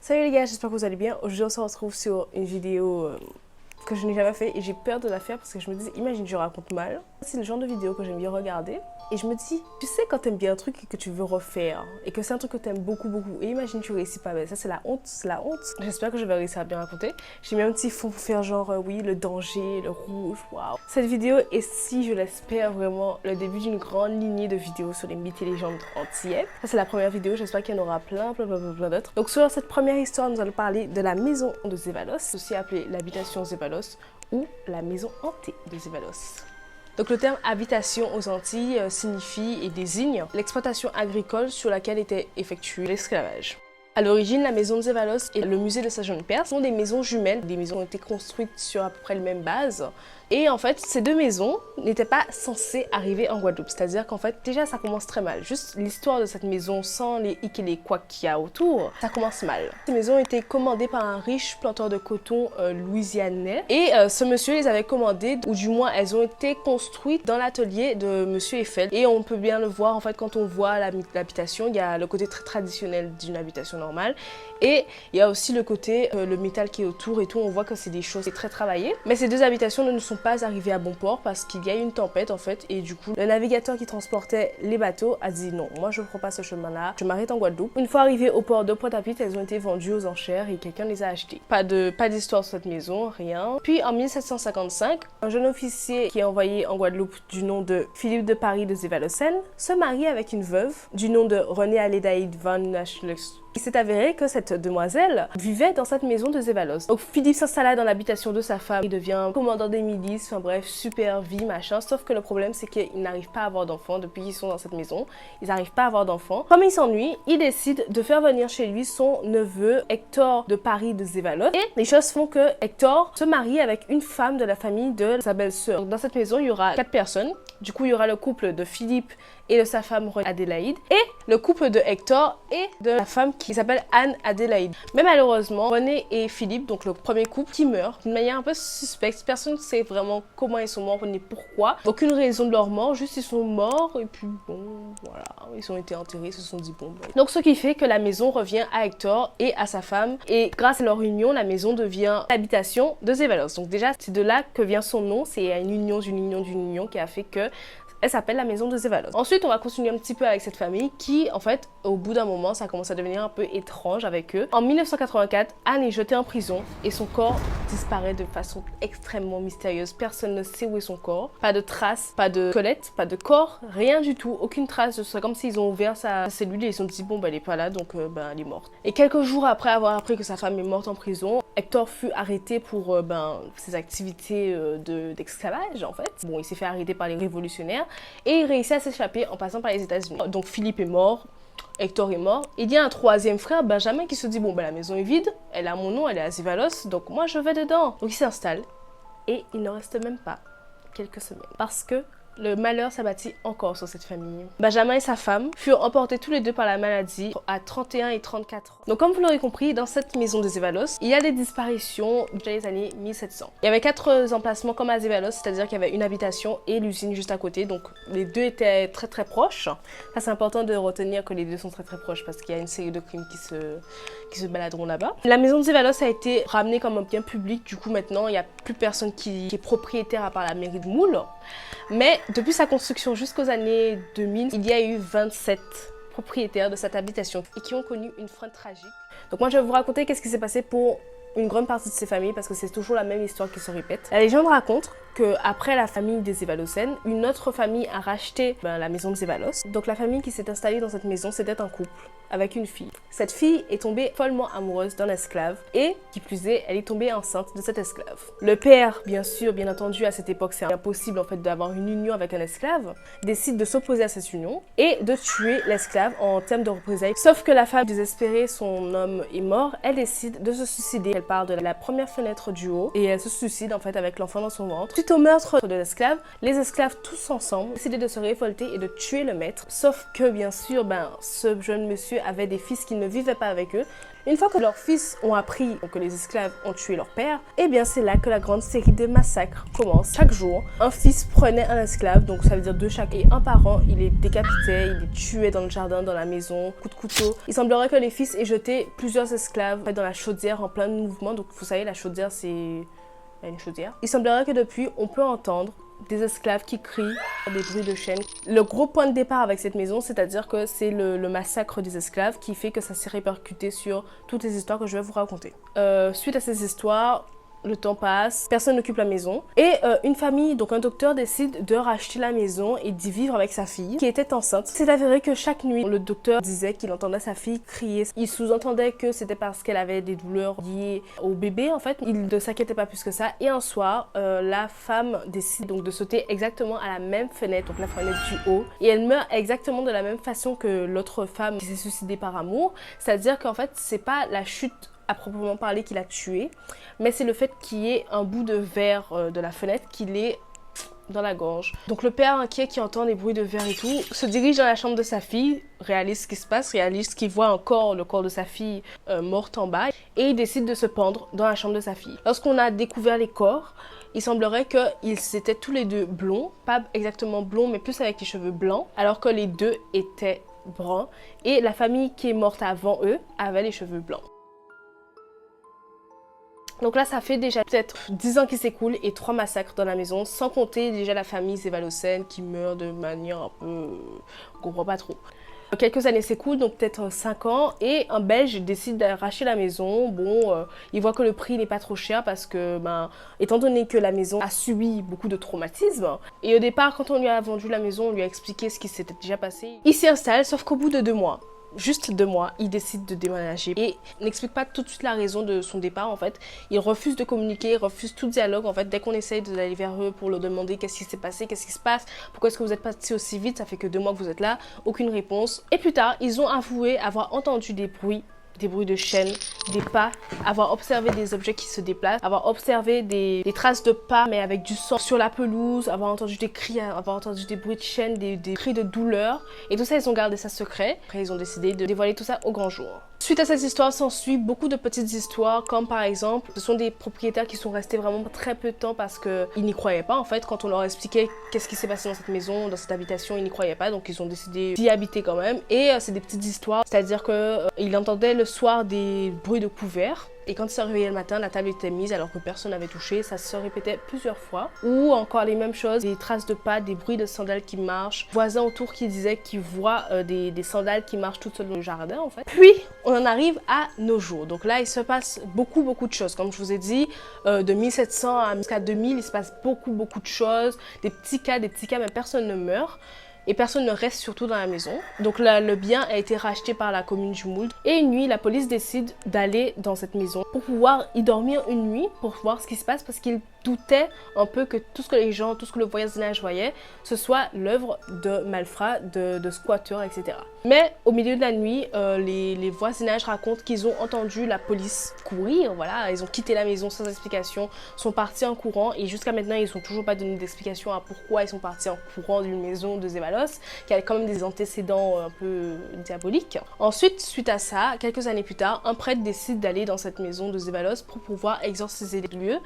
Salut les gars, j'espère que vous allez bien. Aujourd'hui on se retrouve sur une vidéo que je n'ai jamais fait et j'ai peur de la faire parce que je me dis, imagine je raconte mal. C'est le genre de vidéo que j'aime bien regarder et je me dis, tu sais quand t'aimes bien un truc et que tu veux refaire et que c'est un truc que t'aimes beaucoup et imagine tu réussis pas, ben ça c'est la honte, c'est la honte. J'espère que je vais réussir à bien raconter. J'ai mis un petit fond pour faire genre oui le danger, le rouge, waouh. Cette vidéo est, si je l'espère vraiment, le début d'une grande lignée de vidéos sur les mythes et légendes antillais. Ça c'est la première vidéo, j'espère qu'il y en aura plein d'autres. Donc sur cette première histoire nous allons parler de la maison de Zévalos, aussi appelée l'habitation Zévalos ou la maison hantée de Zévalos. Donc le terme habitation aux Antilles signifie et désigne l'exploitation agricole sur laquelle était effectué l'esclavage. À l'origine, la maison de Zévalos et le musée de sa jeune Perse sont des maisons jumelles. Des maisons ont été construites sur à peu près les mêmes bases. Et en fait, ces deux maisons n'étaient pas censées arriver en Guadeloupe. C'est-à-dire qu'en fait, déjà, ça commence très mal. Juste l'histoire de cette maison, sans les hic et les couacs qu'il y a autour, ça commence mal. Ces maisons ont été commandées par un riche planteur de coton louisianais. Et ce monsieur les avait commandées, ou du moins, elles ont été construites dans l'atelier de monsieur Eiffel. Et on peut bien le voir, en fait, quand on voit l'habitation, il y a le côté très traditionnel d'une habitation normale. Et il y a aussi le côté, le métal qui est autour et tout, on voit que c'est des choses très travaillées. Mais ces deux habitations ne sont pas arrivées à bon port parce qu'il y a eu une tempête en fait. Et du coup, le navigateur qui transportait les bateaux a dit non, moi je ne prends pas ce chemin-là, je m'arrête en Guadeloupe. Une fois arrivées au port de Pointe-à-Pitre, elles ont été vendues aux enchères et quelqu'un les a achetées. Pas d'histoire sur cette maison, rien. Puis en 1755, un jeune officier qui est envoyé en Guadeloupe du nom de Philippe de Paris de Zévalocène se marie avec une veuve du nom de Renée Alédaïde van Nachlus. Il s'est avéré que cette demoiselle vivait dans cette maison de Zévalos. Donc Philippe s'installa dans l'habitation de sa femme, il devient commandant des milices, enfin bref, super vie, machin. Sauf que le problème c'est qu'ils n'arrivent pas à avoir d'enfants depuis qu'ils sont dans cette maison. Ils n'arrivent pas à avoir d'enfants. Comme il s'ennuie, il décide de faire venir chez lui son neveu Hector de Paris de Zévalos. Et les choses font que Hector se marie avec une femme de la famille de sa belle-sœur. Dans cette maison, il y aura 4 personnes. Du coup, il y aura le couple de Philippe et de sa femme Adélaïde et le couple de Hector et de la femme qui s'appelle Anne Adélaïde. Mais malheureusement, René et Philippe, donc le premier couple, qui meurt d'une manière un peu suspecte. Personne ne sait vraiment comment ils sont morts ni pourquoi. Aucune raison de leur mort, juste ils sont morts et puis bon, voilà, ils ont été enterrés, ils se sont dit bon. Ben. Donc ce qui fait que la maison revient à Hector et à sa femme et grâce à leur union, la maison devient l'habitation de Zévalos. Donc déjà, c'est de là que vient son nom, c'est une union qui a fait que elle s'appelle la maison de Zévalos. Ensuite, on va continuer un petit peu avec cette famille qui, en fait, au bout d'un moment, ça commence à devenir un peu étrange avec eux. En 1984, Anne est jetée en prison et son corps disparaît de façon extrêmement mystérieuse. Personne ne sait où est son corps. Pas de traces, pas de squelette, pas de corps, rien du tout. Aucune trace de ça. Comme s'ils ont ouvert sa cellule et ils se sont dit, bon, ben, elle est pas là, donc elle est morte. Et quelques jours après avoir appris que sa femme est morte en prison, Hector fut arrêté pour ses activités d'esclavage, en fait. Bon, il s'est fait arrêter par les révolutionnaires. Et il réussit à s'échapper en passant par les États-Unis. Donc Philippe est mort, Hector est mort. Il y a un troisième frère, Benjamin, qui se dit bon ben la maison est vide, elle a mon nom, elle est à Zévalos, donc moi je vais dedans. Donc il s'installe et il ne reste même pas quelques semaines parce que le malheur s'abattit encore sur cette famille. Benjamin et sa femme furent emportés tous les deux par la maladie à 31 et 34 ans. Donc comme vous l'aurez compris, dans cette maison de Zévalos, il y a des disparitions dans les années 1700. Il y avait 4 emplacements comme à Zévalos, c'est-à-dire qu'il y avait une habitation et l'usine juste à côté. Donc les deux étaient très proches. Ça c'est important de retenir que les deux sont très proches parce qu'il y a une série de crimes qui se baladeront là-bas. La maison de Zévalos a été ramenée comme un bien public. Du coup maintenant, il n'y a plus personne qui est propriétaire à part la mairie de Moule. Mais depuis sa construction jusqu'aux années 2000, il y a eu 27 propriétaires de cette habitation et qui ont connu une fin tragique. Donc moi je vais vous raconter qu'est-ce qui s'est passé pour une grande partie de ces familles parce que c'est toujours la même histoire qui se répète. La légende raconte qu'après la famille des Zévalocènes, une autre famille a racheté la maison de Zévalos. Donc la famille qui s'est installée dans cette maison, c'était un couple avec une fille. Cette fille est tombée follement amoureuse d'un esclave et, qui plus est, elle est tombée enceinte de cet esclave. Le père, bien entendu, à cette époque, c'est impossible en fait d'avoir une union avec un esclave, décide de s'opposer à cette union et de tuer l'esclave en termes de représailles. Sauf que la femme, désespérée, son homme est mort, elle décide de se suicider. Elle part de la première fenêtre du haut et elle se suicide en fait avec l'enfant dans son ventre. Suite au meurtre de l'esclave, les esclaves tous ensemble décidaient de se révolter et de tuer le maître. Sauf que bien sûr, ce jeune monsieur avaient des fils qui ne vivaient pas avec eux. Une fois que leurs fils ont appris que les esclaves ont tué leur père, eh bien c'est là que la grande série de massacres commence. Chaque jour, un fils prenait un esclave, donc ça veut dire deux chaque, et un par an, il les décapitait, il les tuait dans le jardin, dans la maison, coup de couteau. Il semblerait que les fils aient jeté plusieurs esclaves dans la chaudière en plein mouvement. Donc vous savez, la chaudière, c'est une chaudière. Il semblerait que depuis, on peut entendre des esclaves qui crient, des bruits de chaînes. Le gros point de départ avec cette maison, c'est-à-dire que c'est le massacre des esclaves qui fait que ça s'est répercuté sur toutes les histoires que je vais vous raconter. Suite à ces histoires, le temps passe, personne n'occupe la maison et une famille, donc un docteur, décide de racheter la maison et d'y vivre avec sa fille qui était enceinte. C'est avéré que chaque nuit, le docteur disait qu'il entendait sa fille crier. Il sous-entendait que c'était parce qu'elle avait des douleurs liées au bébé en fait. Il ne s'inquiétait pas plus que ça et un soir, la femme décide donc de sauter exactement à la même fenêtre, donc la fenêtre du haut, et elle meurt exactement de la même façon que l'autre femme qui s'est suicidée par amour. C'est-à-dire qu'en fait, c'est pas la chute à proprement parler qui l'a tué, mais c'est le fait qu'il y ait un bout de verre de la fenêtre qui l'ait dans la gorge. Donc le père inquiet qui entend des bruits de verre et tout, se dirige dans la chambre de sa fille, réalise ce qui se passe, réalise qu'il voit encore le corps de sa fille morte en bas, et il décide de se pendre dans la chambre de sa fille. Lorsqu'on a découvert les corps, il semblerait qu'ils étaient tous les deux blonds, pas exactement blonds, mais plus avec les cheveux blancs, alors que les deux étaient bruns, et la famille qui est morte avant eux avait les cheveux blancs. Donc là, ça fait déjà peut-être 10 ans qui s'écoulent et 3 massacres dans la maison, sans compter déjà la famille Zévalocène qui meurt de manière un peu... on comprend pas trop. Quelques années s'écoulent, donc peut-être 5 ans, et un Belge décide d'arracher la maison. Bon, il voit que le prix n'est pas trop cher parce que, étant donné que la maison a subi beaucoup de traumatismes, et au départ, quand on lui a vendu la maison, on lui a expliqué ce qui s'était déjà passé. Il s'y installe, sauf qu'au bout de 2 mois, juste 2 mois, il décide de déménager et n'explique pas tout de suite la raison de son départ en fait. Il refuse de communiquer, il refuse tout dialogue en fait. Dès qu'on essaye d'aller vers eux pour leur demander qu'est-ce qui s'est passé, qu'est-ce qui se passe, pourquoi est-ce que vous êtes parti aussi vite, ça fait que 2 mois que vous êtes là, aucune réponse. Et plus tard, ils ont avoué avoir entendu des bruits de chaînes, des pas, avoir observé des objets qui se déplacent, avoir observé des traces de pas mais avec du sang sur la pelouse, avoir entendu des cris, avoir entendu des bruits de chaînes, des cris de douleur. Et tout ça, ils ont gardé ça secret. Après, ils ont décidé de dévoiler tout ça au grand jour. Suite à cette histoire, s'ensuit beaucoup de petites histoires, comme par exemple, ce sont des propriétaires qui sont restés vraiment très peu de temps parce qu'ils n'y croyaient pas en fait. Quand on leur expliquait qu'est-ce qui s'est passé dans cette maison, dans cette habitation, ils n'y croyaient pas, donc ils ont décidé d'y habiter quand même. Et c'est des petites histoires, c'est-à-dire qu'ils entendaient le soir des bruits de couverts. Et quand il se réveillait le matin, la table était mise alors que personne n'avait touché. Ça se répétait plusieurs fois. Ou encore les mêmes choses, des traces de pas, des bruits de sandales qui marchent. Voisins autour qui disaient qu'ils voient des sandales qui marchent toutes seules dans le jardin en fait. Puis, on en arrive à nos jours. Donc là, il se passe beaucoup de choses. Comme je vous ai dit, de 1700 jusqu'à 2000, il se passe beaucoup de choses. Des petits cas, mais personne ne meurt. Et personne ne reste surtout dans la maison. Donc là, le bien a été racheté par la commune du Moule. Et une nuit, la police décide d'aller dans cette maison pour pouvoir y dormir une nuit, pour voir ce qui se passe, parce qu'ils doutaient un peu que tout ce que les gens, tout ce que le voisinage voyait, ce soit l'œuvre de malfrats, de squatteurs, etc. Mais au milieu de la nuit, les voisinages racontent qu'ils ont entendu la police courir, voilà, ils ont quitté la maison sans explication, sont partis en courant et jusqu'à maintenant, ils n'ont toujours pas donné d'explication à pourquoi ils sont partis en courant d'une maison de Zévalos, qui a quand même des antécédents un peu diaboliques. Ensuite, suite à ça, quelques années plus tard, un prêtre décide d'aller dans cette maison de Zévalos pour pouvoir exorciser les lieux.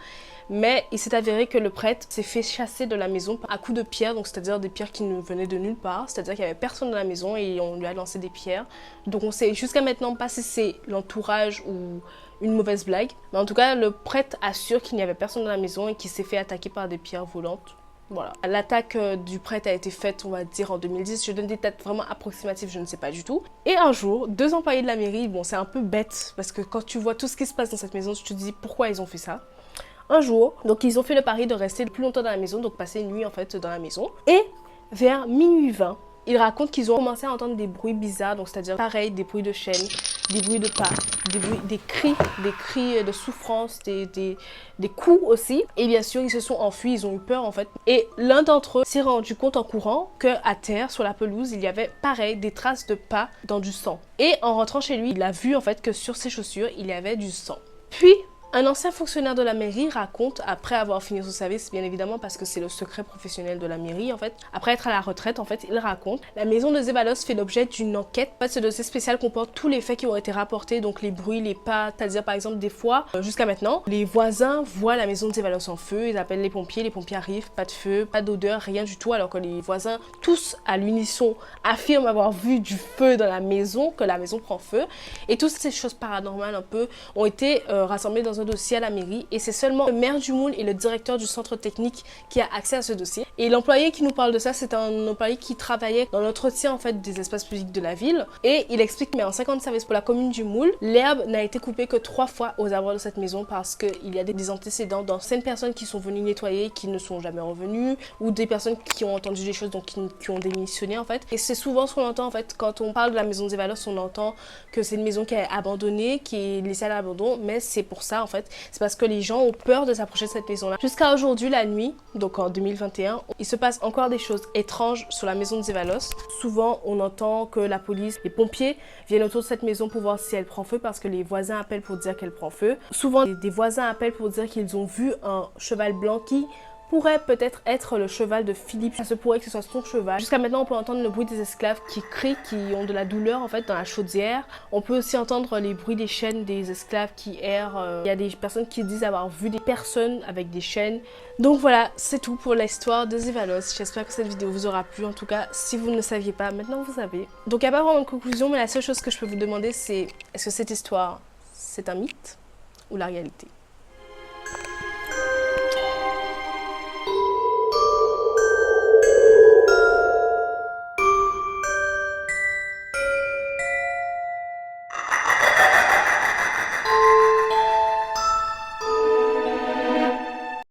Mais il s'est avéré que le prêtre s'est fait chasser de la maison à coups de pierre, donc c'est-à-dire des pierres qui ne venaient de nulle part, c'est-à-dire qu'il n'y avait personne dans la maison et on lui a lancé des pierres. Donc on sait jusqu'à maintenant pas si c'est l'entourage ou une mauvaise blague, mais en tout cas le prêtre assure qu'il n'y avait personne dans la maison et qu'il s'est fait attaquer par des pierres volantes. Voilà. L'attaque du prêtre a été faite, on va dire, en 2010. Je donne des dates vraiment approximatives, je ne sais pas du tout. Et un jour, 2 employés de la mairie, bon c'est un peu bête, parce que quand tu vois tout ce qui se passe dans cette maison, tu te dis pourquoi ils ont fait ça. Un jour, donc ils ont fait le pari de rester le plus longtemps dans la maison, donc passer une nuit en fait dans la maison. Et vers minuit 20, ils racontent qu'ils ont commencé à entendre des bruits bizarres, donc c'est-à-dire pareil, des bruits de chaînes, des bruits de pas, des cris de souffrance, des coups aussi. Et bien sûr, ils se sont enfuis, ils ont eu peur en fait. Et l'un d'entre eux s'est rendu compte en courant qu'à terre, sur la pelouse, il y avait pareil, des traces de pas dans du sang. Et en rentrant chez lui, il a vu en fait que sur ses chaussures, il y avait du sang. Puis, Un ancien fonctionnaire de la mairie raconte, après avoir fini son service, bien évidemment parce que c'est le secret professionnel de la mairie en fait, après être à la retraite en fait, il raconte, la maison de Zevallos fait l'objet d'une enquête. En fait, ce dossier spécial comporte tous les faits qui ont été rapportés, donc les bruits, les pas, c'est-à-dire par exemple des fois, jusqu'à maintenant, les voisins voient la maison de Zevallos en feu, ils appellent les pompiers arrivent, pas de feu, pas d'odeur, rien du tout, alors que les voisins, tous à l'unisson, affirment avoir vu du feu dans la maison, que la maison prend feu, et toutes ces choses paranormales un peu ont été rassemblées dans un dossier à la mairie, et c'est seulement le maire du Moule et le directeur du centre technique qui a accès à ce dossier. Et l'employé qui nous parle de ça, c'est un employé qui travaillait dans l'entretien en fait des espaces publics de la ville, et il explique mais en 50 services pour la commune du Moule, l'herbe n'a été coupée que 3 fois aux abords de cette maison parce qu'il y a des antécédents d'anciennes personnes qui sont venues nettoyer, qui ne sont jamais revenues, ou des personnes qui ont entendu des choses, donc qui ont démissionné en fait. Et c'est souvent ce qu'on entend en fait quand on parle de la maison de Zevallos, on entend que c'est une maison qui est abandonnée, qui est laissée à l'abandon, mais c'est pour ça en fait, c'est parce que les gens ont peur de s'approcher de cette maison-là. Jusqu'à aujourd'hui, la nuit, donc en 2021, il se passe encore des choses étranges sur la maison de Zevallos. Souvent, on entend que la police, les pompiers viennent autour de cette maison pour voir si elle prend feu parce que les voisins appellent pour dire qu'elle prend feu. Souvent, des voisins appellent pour dire qu'ils ont vu un cheval blanc qui pourrait peut-être être le cheval de Philippe. Ça se pourrait que ce soit son cheval. Jusqu'à maintenant, on peut entendre le bruit des esclaves qui crient, qui ont de la douleur en fait dans la chaudière. On peut aussi entendre les bruits des chaînes des esclaves qui errent. Il y a des personnes qui disent avoir vu des personnes avec des chaînes. Donc voilà, c'est tout pour l'histoire de Zevallos. J'espère que cette vidéo vous aura plu. En tout cas, si vous ne le saviez pas, maintenant vous savez. Donc il n'y a pas vraiment de conclusion, mais la seule chose que je peux vous demander, c'est est-ce que cette histoire, c'est un mythe ou la réalité ?